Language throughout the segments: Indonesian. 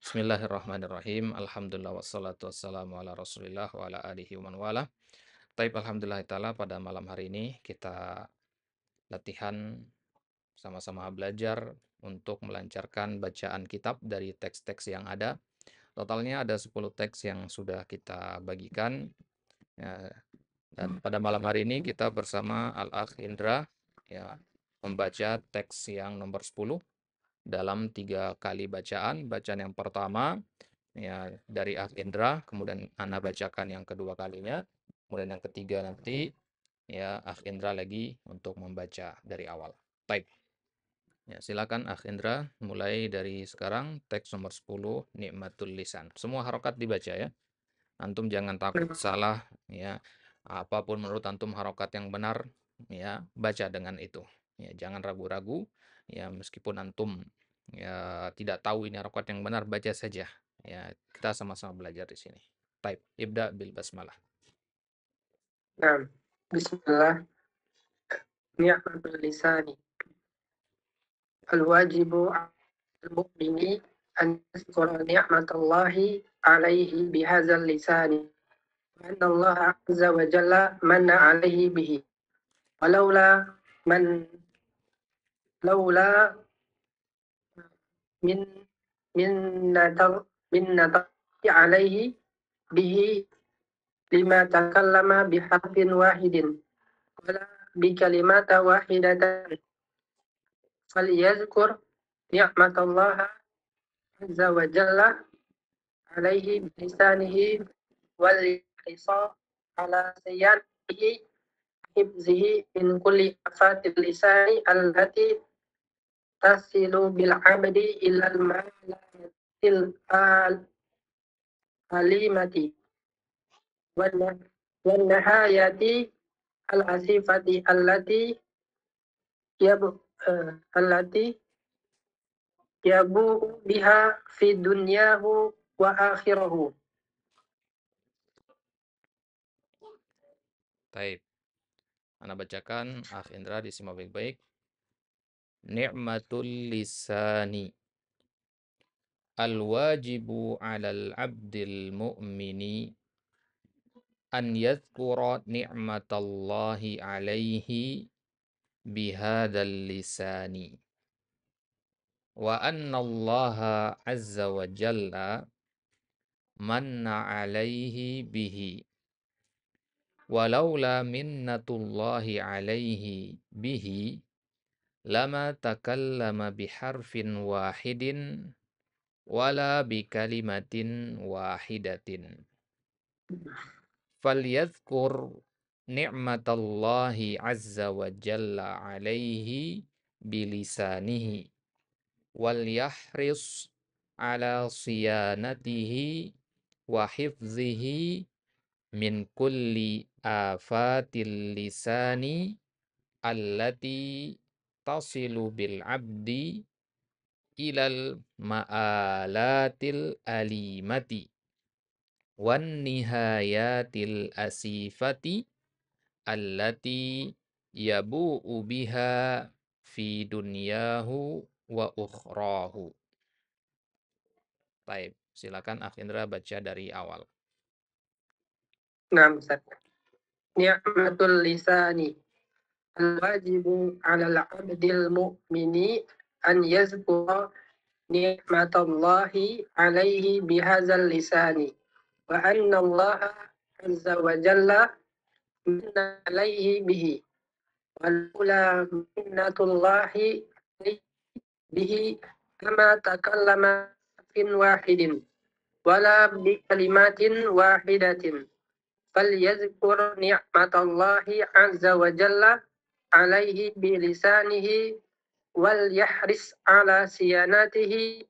Bismillahirrahmanirrahim. Alhamdulillah wassalatu wassalamu ala Rasulillah wa ala alihi wa man wala. Taib alhamdulillah taala pada malam hari ini kita latihan sama-sama belajar untuk melancarkan bacaan kitab dari teks-teks yang ada. Totalnya ada 10 teks yang sudah kita bagikan. Ya, dan pada malam hari ini kita bersama Al-Akh Indra ya membaca teks yang nomor 10 dalam 3 kali bacaan. Bacaan yang pertama ya dari Akh Indra, kemudian Ana bacakan yang kedua kalinya, kemudian yang ketiga nanti ya Akh Indra lagi untuk membaca dari awal. Baik. Ya, silakan Akh Indra mulai dari sekarang teks nomor 10 Nikmatul Lisan. Semua harokat dibaca ya. Antum jangan takut salah ya. Apapun menurut antum harokat yang benar ya, baca dengan itu. Ya, jangan ragu-ragu ya meskipun antum ya tidak tahu ini harokat yang benar, baca saja. Ya, kita sama-sama belajar di sini. Baik, ibda bil basmalah. Nah, bismillah. Ni'matul lisani. Al-wajibu al-mu'mini an yaskura ni'matallahi alaihi bihadzal lisani. Wa anna Allah azza wa jalla manna alaihi bihi. Walaula man laula min minnatallahi alaihi bihi lima takallama biharfin wahidin wala bikalimata wahidatan falyazkur ni'matallaha azza wa jalla alaihi bilisanihi wal yahriso ala sayyatihi hibzihi min kulli afatil lisani allati tasilu bil abdi ilal malatil alimati wan nahayati al asifati allati yabu allati yabu biha fi dunyahu wa akhirahu. Baik. Ana bacakan, Akh Indra disimak baik-baik. Ni'matul lisani. Al-wajibu 'alal 'abdil mu'mini an yadhkura ni'matallahi 'alaihi bihadzal lisani. Wa anna Allaha 'azza wa jalla manna 'alaihi bihi. Walaula minnatullahi 'alaihi bihi lama takallama biharfin wahidin wala bikalimatin wahidatin. Falyadhkur ni'matallahi 'azza wa jalla 'alaihi bilisanihi wal yahris ala siyanatihi wa hifzihi min kulli afatil lisani allati tasilu bil abdi ilal ma'alatil alimati wan nihayatil asifati allati yabu'u biha fi dunyahu wa ukhrahu. Baik, silakan Akh Indra baca dari awal. Nah, ni'matul lisani. Al-wajibu 'alal 'abdil mu'mini an yazkura ni'matallahi 'alaihi bihadzal lisani wa anna Allah azza wa jalla manna 'alaihi bihi walaula minnatullahi 'alaihi bihi kama takallama fin wahidin wala bi kalimatin wahidatin falyazkur ni'matallahi azza wa jalla alaihi bilisanihi wal yahris ala siyanatihi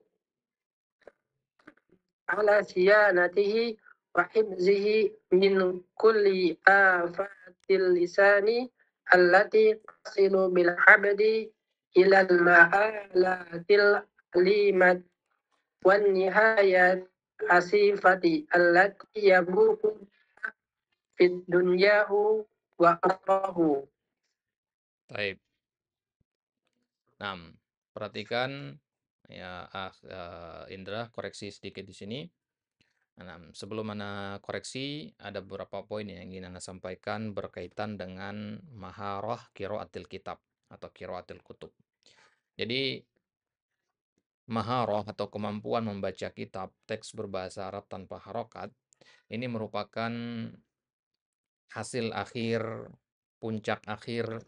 wa hibzihi min kulli afatil lisani allati tasilu bil abdi ilal ma'alatil limat wan nihayat asifati allati yabuhu fid dunyahu wa akhrahu. Baik. Nah, perhatikan Ya, Indra, koreksi sedikit di sini. Nah, sebelum Ana koreksi, ada beberapa poin yang ingin Ana sampaikan berkaitan dengan maharah qiraatil kitab atau qiraatil kutub. Jadi, maharah atau kemampuan membaca kitab teks berbahasa Arab tanpa harokat ini merupakan hasil akhir, puncak akhir,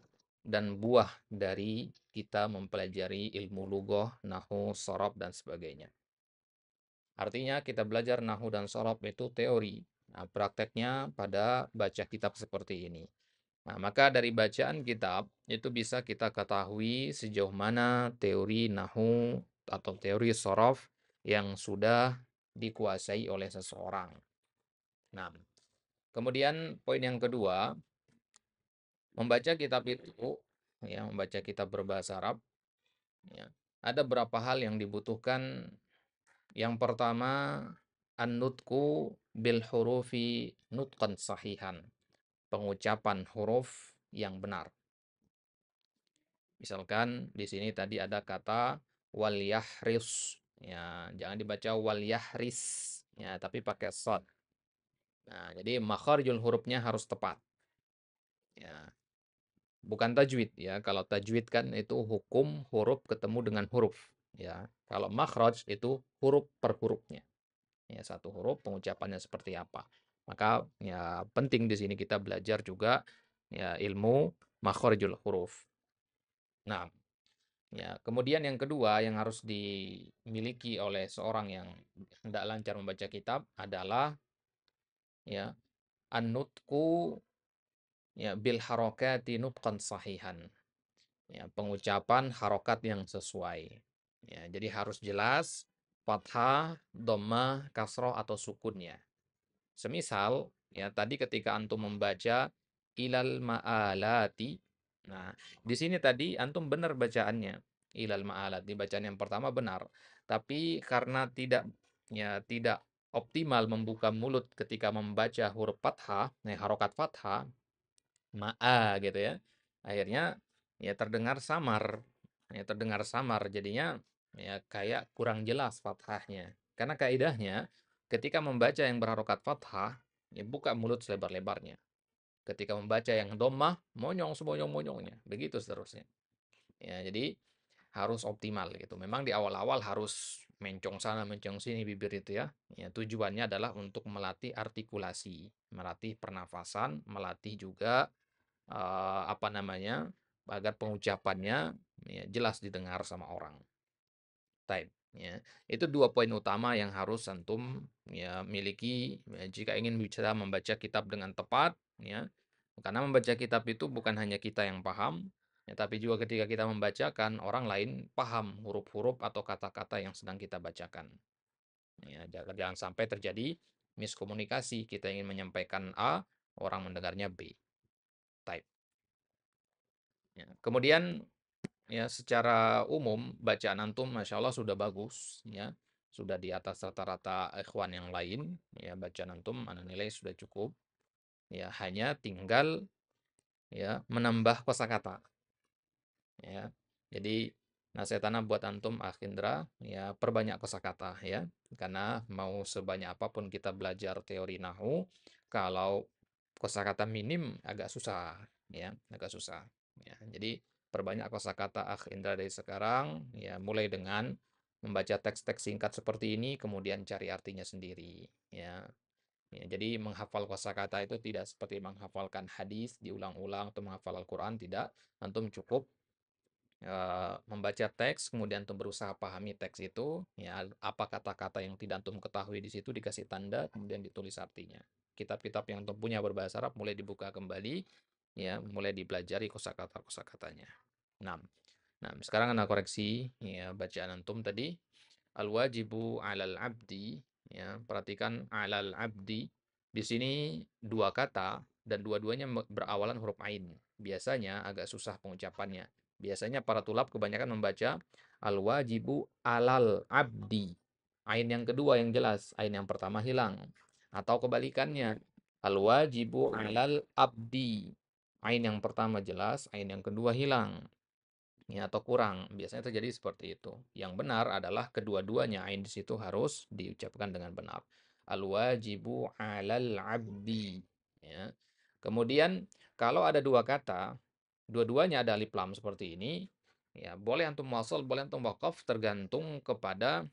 dan buah dari kita mempelajari ilmu lughah, nahwu, shorab, dan sebagainya. Artinya kita belajar nahwu dan shorab itu teori. Nah, prakteknya pada baca kitab seperti ini. Nah, maka dari bacaan kitab itu bisa kita ketahui sejauh mana teori nahwu atau teori shorab yang sudah dikuasai oleh seseorang. Nah, kemudian poin yang kedua, membaca kitab itu, ya, membaca kitab berbahasa Arab, ya, ada beberapa hal yang dibutuhkan. Yang pertama, an-nutqu bil hurufi nutqan sahihan. Pengucapan huruf yang benar. Misalkan di sini tadi ada kata wal yahris. Ya, jangan dibaca wal yahris. Ya, tapi pakai shad. Nah, jadi makharijul hurufnya harus tepat. Ya, bukan tajwid ya. Kalau tajwid kan itu hukum huruf ketemu dengan huruf ya. Kalau makhraj itu huruf per hurufnya. Ya, satu huruf pengucapannya seperti apa. Maka ya penting di sini kita belajar juga ya ilmu makharijul huruf. Nah, ya, kemudian yang kedua yang harus dimiliki oleh seorang yang hendak lancar membaca kitab adalah ya an-nutqu ya bil harokati nutqan sahihan. Ya, pengucapan harokat yang sesuai. Ya, jadi harus jelas fathah, dhammah, kasroh atau sukunnya. Semisal ya tadi ketika antum membaca ilal ma'alati. Nah, di sini tadi antum benar bacaannya. Ilal ma'alati bacaan yang pertama benar. Tapi karena tidak optimal membuka mulut ketika membaca huruf fathah, harokat fathah, ma'a gitu ya. Akhirnya ya terdengar samar. Ya terdengar samar jadinya ya kayak kurang jelas fathahnya. Karena kaidahnya ketika membaca yang berharokat fathah, ya buka mulut selebar-lebarnya. Ketika membaca yang dhammah, monyong semonyong-monyongnya. Begitu seterusnya. Ya, jadi harus optimal gitu. Memang di awal-awal harus mencong sana, mencong sini bibir itu ya. Ya, tujuannya adalah untuk melatih artikulasi, melatih pernafasan, melatih juga apa namanya, agar pengucapannya ya, jelas didengar sama orang. Taib, ya. Itu dua poin utama yang harus antum ya miliki ya, jika ingin bisa membaca kitab dengan tepat, ya. Karena membaca kitab itu bukan hanya kita yang paham, ya, tapi juga ketika kita membacakan orang lain paham huruf-huruf atau kata-kata yang sedang kita bacakan. Ya, jangan sampai terjadi miskomunikasi. Kita ingin menyampaikan A, orang mendengarnya B. Taib. Ya. Kemudian ya secara umum bacaan antum Masya Allah sudah bagus ya. Sudah di atas rata-rata ikhwan yang lain ya, bacaan antum ana nilai sudah cukup. Ya, hanya tinggal ya menambah kosakata ya. Jadi nasihat ana buat antum Akhindra ya perbanyak kosakata ya. Karena mau sebanyak apapun kita belajar teori nahu, kalau kosakata minim agak susah ya, agak susah. Ya, jadi perbanyak kosakata Indra dari sekarang ya, mulai dengan membaca teks-teks singkat seperti ini kemudian cari artinya sendiri ya. Ya, jadi menghafal kosakata itu tidak seperti menghafalkan hadis diulang-ulang atau menghafal Al-Qur'an, tidak. Antum cukup membaca teks kemudian antum berusaha pahami teks itu ya, apa kata-kata yang tidak antum ketahui di situ dikasih tanda kemudian ditulis artinya. Kitab-kitab yang antum punya berbahasa Arab mulai dibuka kembali ya, mulai dipelajari kosakata-kosakatanya. Nah, sekarang anak koreksi ya bacaan antum tadi. Al-wajibu 'alal 'abdi ya, perhatikan 'alal 'abdi. Di sini dua kata dan dua-duanya berawalan huruf ain. Biasanya agak susah pengucapannya. Biasanya para tulab kebanyakan membaca al-wajibu 'alal 'abdi. Ain yang kedua yang jelas, ain yang pertama hilang. Atau kebalikannya, al-wajibu 'alal 'abdi. Ain yang pertama jelas, ain yang kedua hilang. ya, atau kurang. Biasanya terjadi seperti itu. Yang benar adalah kedua-duanya ain di situ harus diucapkan dengan benar. Al-wajibu 'alal 'abdi, ya. Kemudian kalau ada dua kata, dua-duanya ada alif lam seperti ini, ya boleh antum wasal, boleh antum waqaf tergantung kepada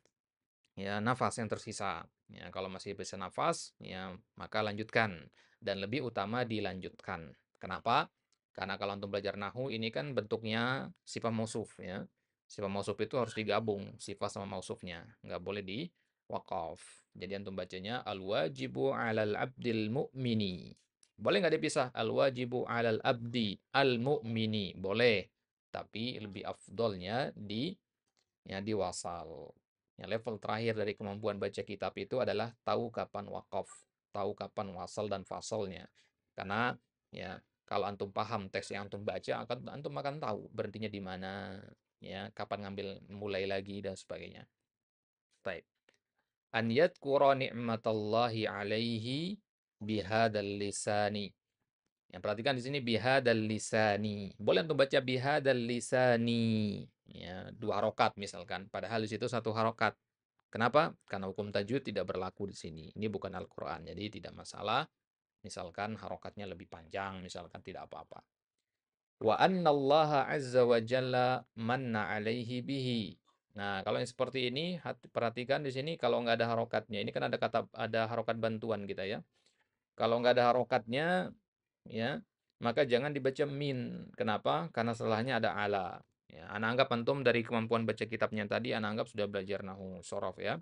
ya nafas yang tersisa. Ya, kalau masih bisa nafas, ya maka lanjutkan dan lebih utama dilanjutkan. Kenapa? Karena kalau antum belajar nahu ini kan bentuknya sifat mausuf ya. Sifat mausuf itu harus digabung sifat sama mausufnya, nggak boleh di wakaf. Jadi antum bacanya al-wajibu 'alal 'abdil mu'mini. Boleh nggak dipisah? Al-wajibu 'alal 'abdi al-mu'mini. Boleh. Tapi lebih afdolnya di wasal. Ya, level terakhir dari kemampuan baca kitab itu adalah tahu kapan wakaf, tahu kapan wasal dan fasalnya. Karena ya kalau antum paham teks yang antum baca, antum akan tahu berhentinya di mana, ya, kapan ngambil mulai lagi dan sebagainya. Baik. An yadhkura ni'matallahi alaihi bihadzal lisani. Yang perhatikan di sini bihadzal lisani. Boleh untuk baca bihadzal lisani. Ya, dua harokat misalkan. Padahal di situ satu harokat. Kenapa? Karena hukum tajwid tidak berlaku di sini. Ini bukan Al-Quran, jadi tidak masalah. Misalkan harokatnya lebih panjang, misalkan tidak apa-apa. Wa annallaha azza wa jalla manna alaihi bihi. Nah, kalau yang seperti ini, perhatikan di sini kalau nggak ada harokatnya. Ini kan ada harokat bantuan kita ya. Kalau nggak ada harokatnya, ya, maka jangan dibaca min. Kenapa? Karena setelahnya ada ala. Ya, ana anggap antum dari kemampuan baca kitabnya tadi, ana anggap sudah belajar nahu sorof ya.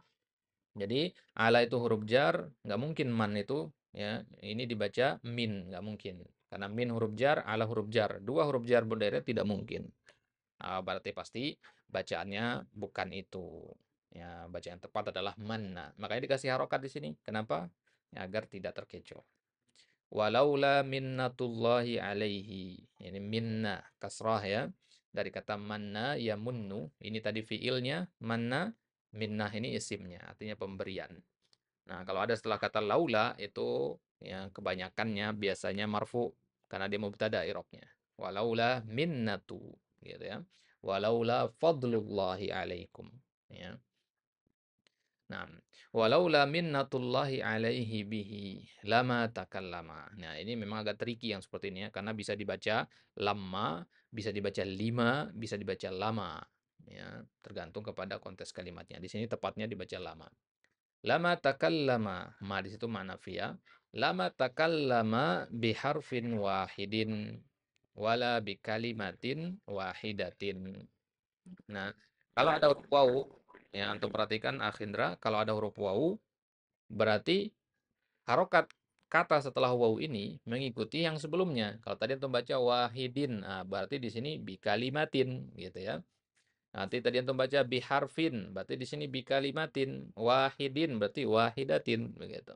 Jadi ala itu huruf jar, nggak mungkin man itu ya. Ini dibaca min, nggak mungkin. Karena min huruf jar, ala huruf jar. Dua huruf jar berderet tidak mungkin. Berarti pasti bacaannya bukan itu. Ya, bacaan yang tepat adalah manna. Makanya dikasih harokat di sini. Kenapa? Ya, agar tidak terkecoh. Walaula minnatullahi alaihi. Ini minna kasrah ya. Dari kata manna ya munnu. Ini tadi fiilnya. Manna. Minnah ini isimnya. Artinya pemberian. Nah, kalau ada setelah kata laula itu ya kebanyakannya biasanya marfu karena dia mubtada i'rabnya. Walaula minnatu gitu ya. Walaula fadlullahi alaikum ya. Nah, walaula minnatullahi alaihi bihi lama takallama. Nah, ini memang agak tricky yang seperti ini ya, karena bisa dibaca lama, bisa dibaca lima, bisa dibaca lama. Ya, tergantung kepada konteks kalimatnya. Di sini tepatnya dibaca lama. Lama takallama, ma di situ mana via. Lama takallama biharfin wahidin wala bikalimatin wahidatin. Nah, kalau ada huruf wawu, ya antum perhatikan Akhindra, kalau ada huruf wawu, berarti harokat kata setelah wawu ini mengikuti yang sebelumnya. Kalau tadi antum baca wahidin, nah, berarti di sini bikalimatin, gitu ya. Nanti tadi antum baca biharfin, berarti di sini bikalimatin, wahidin berarti wahidatin, begitu.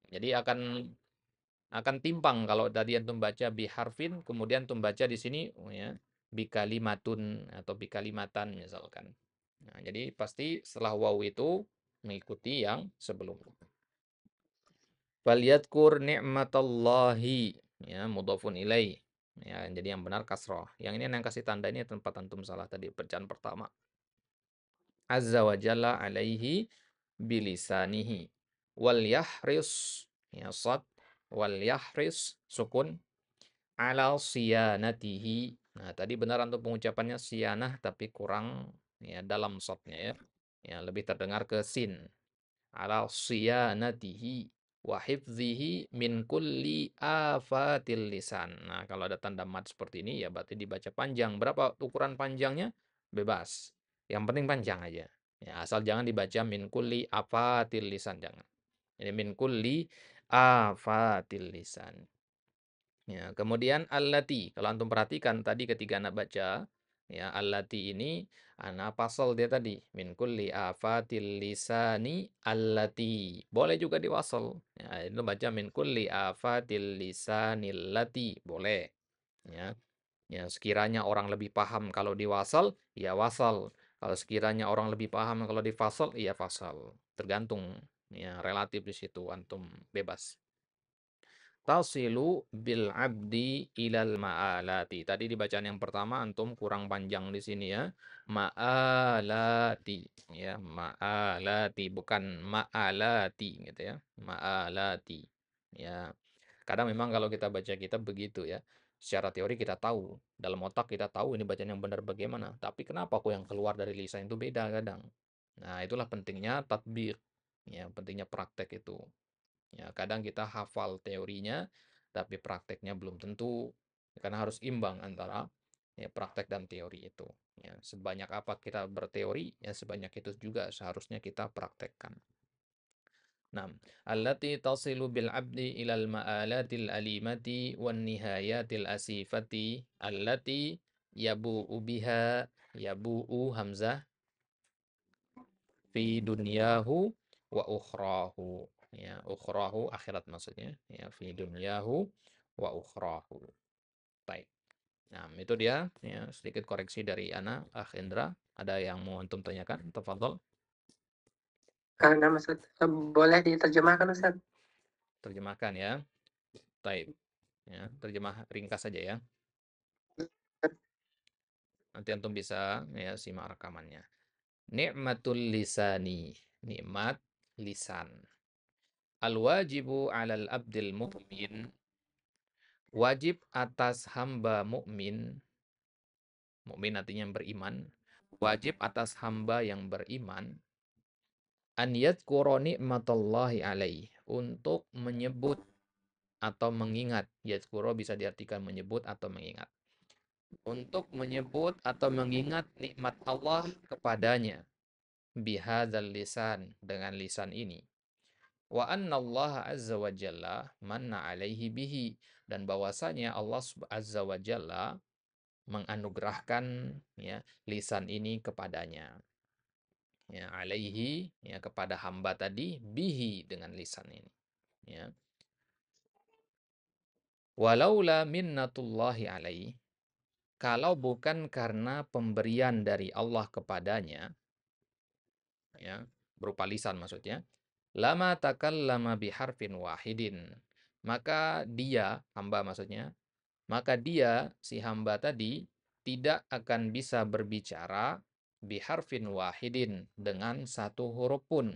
Jadi akan timpang kalau tadi antum baca biharfin, kemudian antum baca di sini ya bikalimatun atau bikalimatan misalkan. Nah, jadi pasti setelah waw itu mengikuti yang sebelumnya. Falyadkur ni'matallahi ya mudhafun ilaih. Ya, jadi yang benar kasroh. Yang ini yang kasih tanda ini tempat antum salah tadi bacaan pertama. Azza wa jalla alaihi bilisanihi wal yahris ya sad wal yahris sukun ala siyanatihi. Nah, tadi benar untuk pengucapannya siyanah tapi kurang ya dalam shadnya ya. Ya, lebih terdengar ke sin. Ala siyanatihi wa hifzihi min kulli afatil lisan. Nah, kalau ada tanda mat seperti ini ya berarti dibaca panjang. Berapa ukuran panjangnya? Bebas. Yang penting panjang aja. Ya, asal jangan dibaca min kulli afatil lisan jangan. Ini min kulli afatil lisan. Ya, kemudian allati. Kalau antum perhatikan tadi ketika anak baca, ya allati ini anak pasal dia tadi min kulli afatil lisani allati. Boleh juga diwasal. Ya, itu baca min kulli afatil lisanil lati. Boleh. Ya. Ya, sekiranya orang lebih paham kalau diwasal, ya wasal. Kalau sekiranya orang lebih paham kalau difasal, ya fasal. Tergantung ya relatif di situ antum bebas. tasilu bil abdi ilal ma'alati. Tadi di bacaan yang pertama antum kurang panjang di sini ya. Ma'alati ya, ma'alati bukan ma'alati gitu ya. Ma'alati. Ya. Kadang memang kalau kita baca kitab begitu ya. Secara teori kita tahu, dalam otak kita tahu ini bacaan yang benar bagaimana, tapi kenapa kok yang keluar dari lisan itu beda kadang. Nah, itulah pentingnya tatbik. Ya, pentingnya praktek itu. Ya, kadang kita hafal teorinya, tapi prakteknya belum tentu. Karena harus imbang antara ya, praktek dan teori itu. Ya, sebanyak apa kita berteori, ya sebanyak itu juga seharusnya kita praktekkan. Nah, allati tasilu bil abdi ilal ma'alatil alimati wan nihayatil asifati allati yabu'u biha yabu'u hamzah fi dunyahu wa ukhrahu. Ya, ukhrahu akhirat maksudnya. Ya, fi dunyahu wa ukhrahu. Baik. Nah, itu dia ya sedikit koreksi dari Ana, Akh Indra. Ada yang mau antum tanyakan? Tafadhol, Nah, Ustaz, boleh diterjemahkan Ustaz? terjemahkan ya. Baik. Ya, terjemah ringkas saja ya. Nanti antum bisa ya simak rekamannya. Ni'matul lisani, nikmat lisan. Al-wajibu 'alal abdil mu'min, wajib atas hamba mukmin, mukmin artinya yang beriman, wajib atas hamba yang beriman, an yadhkura ni'matallahi alaih, untuk menyebut atau mengingat. Yadhkura bisa diartikan menyebut atau mengingat. Untuk menyebut atau mengingat nikmat Allah kepadanya. Bihadzal lisan, dengan lisan ini. Wa anna Allah azza wa jalla manna alaihi bihi, dan bahwasanya Allah azza wa jalla menganugerahkan ya lisan ini kepadanya. Ya, alaihi ya kepada hamba tadi, bihi dengan lisan ini. Ya. Walaula minnatullahi alaihi, kalau bukan karena pemberian dari Allah kepadanya, ya, berupa lisan maksudnya, lama takallama biharfin wahidin, maka dia, hamba maksudnya, maka dia, si hamba tadi, tidak akan bisa berbicara biharfin wahidin, dengan satu huruf pun,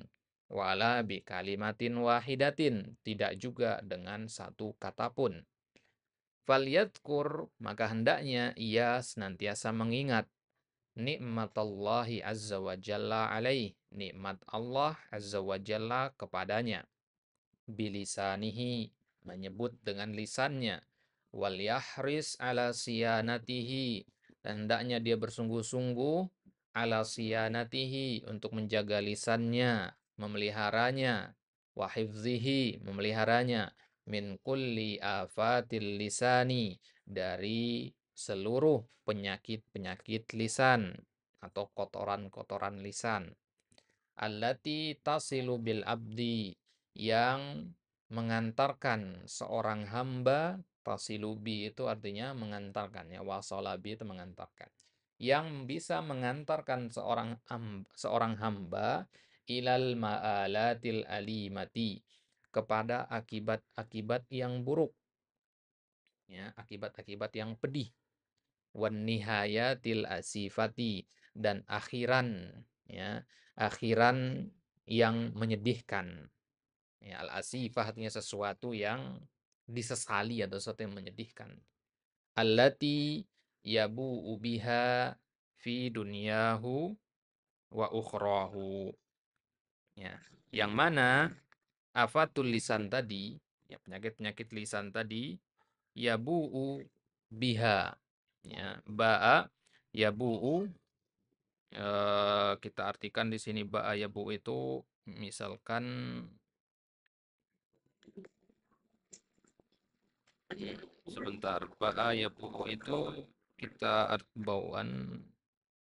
wala bi kalimatin wahidatin, tidak juga dengan satu kata pun. Falyadkur, maka hendaknya ia senantiasa mengingat nikmatallahi azza wa jalla alaih, nikmat Allah azza wa jalla kepadanya, bilisanihi, menyebut dengan lisannya, wal yahris ala siyanatihi, dan hendaknya dia bersungguh-sungguh ala siyanatihi, untuk menjaga lisannya, memeliharanya, wa hifzihi, memeliharanya, min kulli afatil lisani, dari seluruh penyakit-penyakit lisan atau kotoran-kotoran lisan. Allati tasilu bil abdi, yang mengantarkan seorang hamba, tasilubi itu artinya mengantarkan ya, wasolabi itu mengantarkan. Yang bisa mengantarkan seorang hamba ilal ma'alatil alimati, kepada akibat-akibat yang buruk ya, akibat-akibat yang pedih, wan nihayatil asifati, dan akhiran ya, akhiran yang menyedihkan. Ya, al-asifah artinya sesuatu yang disesali atau sesuatu yang menyedihkan. Allati yabu'u biha fi dunyahu wa ukhrahu. Ya, yang mana afatul lisan tadi, ya penyakit-penyakit lisan tadi, yabu'u biha. Ya, ba'a yabu'u, kita artikan di sini ba'a yabu'u itu misalkan sebentar, ba'a yabu'u itu kita bawaan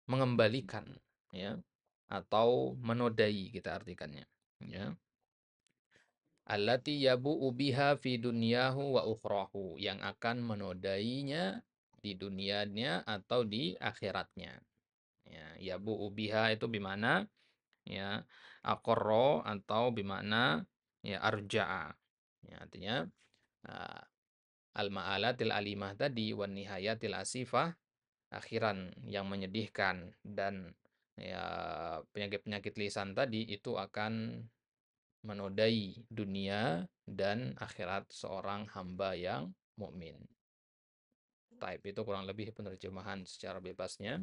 mengembalikan ya, atau menodai kita artikannya ya. Allati yabu'u biha fi dunyahu wa ukhrahu, yang akan menodainya di dunianya atau di akhiratnya. Ya, yabu'u biha itu bimana ya aqarra, atau bimana ya arja'a. Ya, artinya Nah, al-ma'alatil alimah tadi wan nihayatil asifah, akhiran yang menyedihkan dan ya penyakit-penyakit lisan tadi itu akan menodai dunia dan akhirat seorang hamba yang mukmin. Taib itu kurang lebih penerjemahan secara bebasnya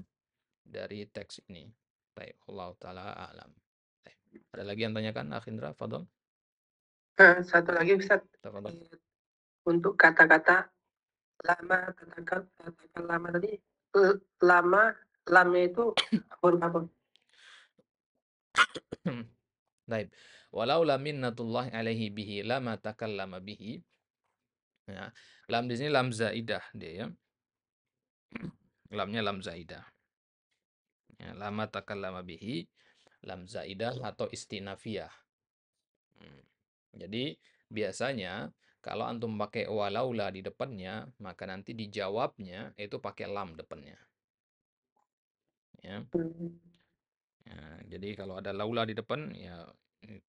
dari teks ini. Taib, Allah taala alam. Taib. Ada lagi yang tanyakan, Akhindra, Fadol? Satu lagi Ustaz, Tafadhol. untuk kata-kata lama, katakan lama tadi, lama, lamnya itu huruf apa? Taib. Walaula minnatullahi alaihi bihi lama takallama bihi. Ya. Lam di sini lam zaidah dia ya. Lamnya lam zaidah. Ya, lama takallama bihi, lam zaidah atau istinafiyah. Hmm. Jadi biasanya kalau antum pakai walaula di depannya, maka nanti dijawabnya itu pakai lam depannya. Ya. Hmm. Ya, jadi kalau ada laula di depan, ya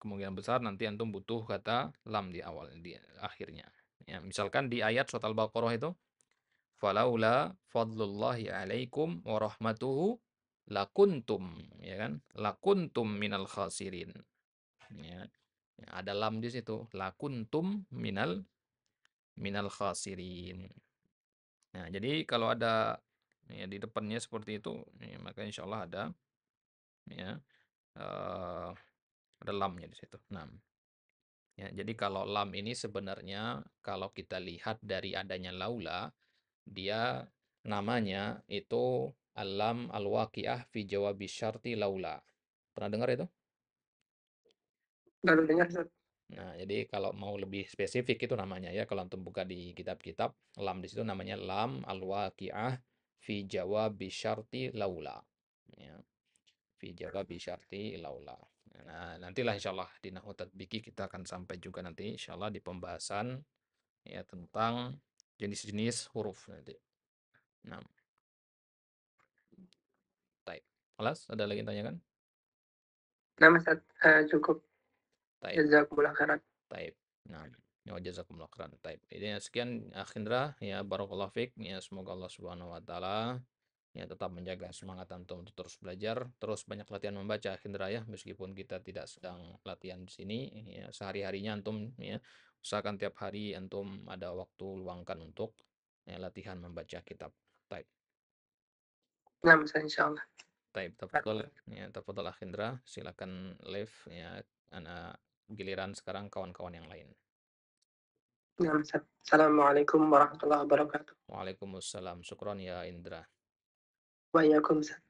kemungkinan besar nanti antum butuh kata lam di awal, di akhirnya. Ya, misalkan di ayat surat Al-Baqarah itu, falaula fadlullahi alaikum wa rahmatuhu lakuntum, ya kan? Lakuntum minal khasirin. Ya. Ya, ada lam di situ, lakuntum minal khasirin. Nah, jadi kalau ada ya di depannya seperti itu, ya, maka insya Allah ada ya eh, ada lamnya di situ. Nah, ya, jadi kalau lam ini sebenarnya kalau kita lihat dari adanya laula, dia namanya itu alam al-waqiah fi jawabi syarti laula. Pernah dengar itu? Baru dengar Ustaz. Nah, jadi kalau mau lebih spesifik itu namanya ya, kalau antum buka di kitab-kitab, lam di situ namanya lam al-waqiah fi jawabi syarti laula. Ya, fi jawabi syarti laula. Nah, nantilah insyaallah di Nahwu Tatbiki kita akan sampai juga nanti insyaallah di pembahasan ya tentang jenis-jenis huruf nanti. Nah, taib. Kelas, ada lagi yang tanyakan? Nama Ustaz, cukup. Taib, Jazakumullah khairan. taib. Nah, ya jazakumullah khairan. Taib. Ini sekian akhindra ya barakallahu fik ya semoga Allah Subhanahu wa taala ya tetap menjaga semangat antum untuk terus belajar, terus banyak latihan membaca akhindra ya meskipun kita tidak sedang latihan di sini ya sehari-harinya antum ya usahakan tiap hari antum ada waktu luangkan untuk ya, latihan membaca kitab. Taib. Nama Ustaz insyaallah. Taib, tafadhol ya, tafadhol Akhindra, silakan live ya, anak giliran sekarang kawan-kawan yang lain. Nama Ustaz. Assalamualaikum warahmatullahi wabarakatuh. Waalaikumsalam, syukron ya Indra. Wa iyyakum Ustaz.